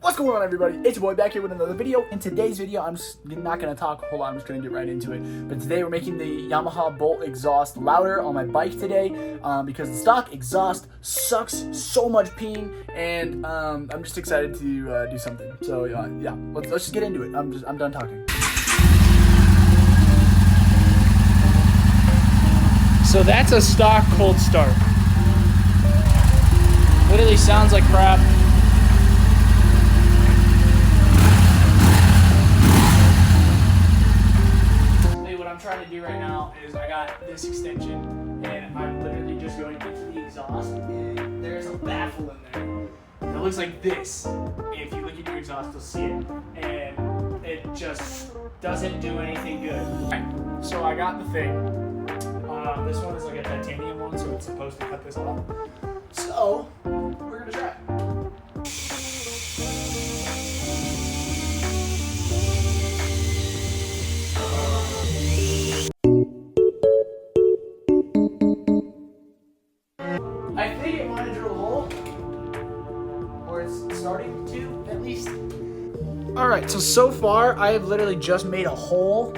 What's going on, everybody? It's your boy back here with another video. In today's video, I'm just not going to talk a whole lot. I'm just going to get right into it. But today we're making the Yamaha Bolt exhaust louder on my bike today because the stock exhaust sucks so much peeing, and I'm just excited to do something. So yeah, let's just get into it. I'm done talking. So that's a stock cold start. Literally sounds like crap. What I'm trying to do right now is I got this extension and I'm literally just going into the exhaust, and there's a baffle in there that looks like this. If you look at your exhaust, you'll see it, and it just doesn't do anything good. Right, so I got the thing. This one is like a titanium one, so it's supposed to cut this off. So we're gonna try. I think it might have drilled a hole, or it's starting to, at least. Alright, so far I have literally just made a hole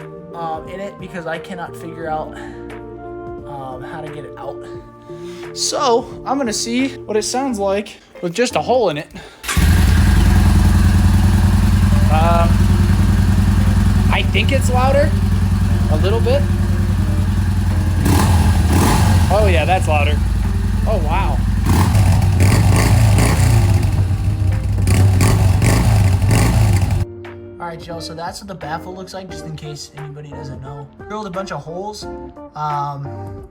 in it because I cannot figure out how to get it out. So I'm gonna see what it sounds like with just a hole in it. I think it's louder, a little bit. Oh yeah, that's louder. Oh, wow. Alright, y'all, so that's what the baffle looks like, just in case anybody doesn't know. Drilled a bunch of holes.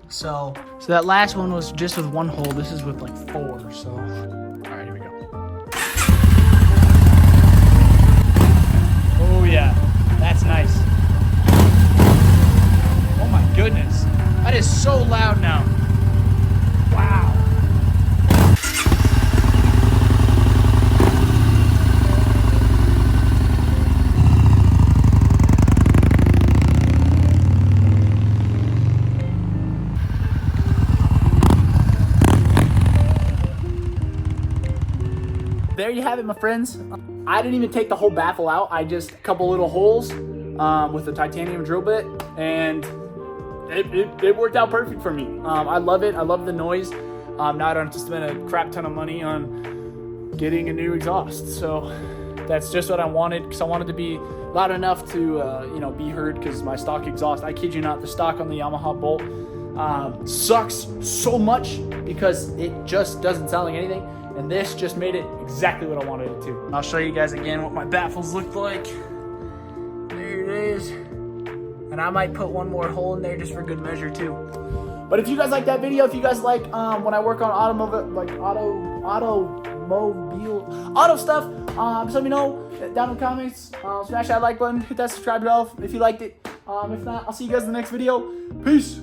So that last one was just with one hole. This is with like 4, so. Alright, here we go. Oh, yeah. That's nice. Oh, my goodness. That is so loud now. Wow. There you have it, my friends. I didn't even take the whole baffle out. I just a couple little holes with the titanium drill bit, and it worked out perfect for me. I love it. I love the noise. Now I don't have to spend a crap ton of money on getting a new exhaust. So that's just what I wanted, because I wanted to be loud enough to be heard, because my stock exhaust, I kid you not, the stock on the Yamaha Bolt sucks so much because it just doesn't sound like anything. And this just made it exactly what I wanted it to. I'll show you guys again what my baffles look like. There it is. And I might put one more hole in there just for good measure too. But if you guys like that video, if you guys like when I work on auto stuff, just let me know down in the comments. Smash that like button, hit that subscribe bell if you liked it. If not, I'll see you guys in the next video. Peace.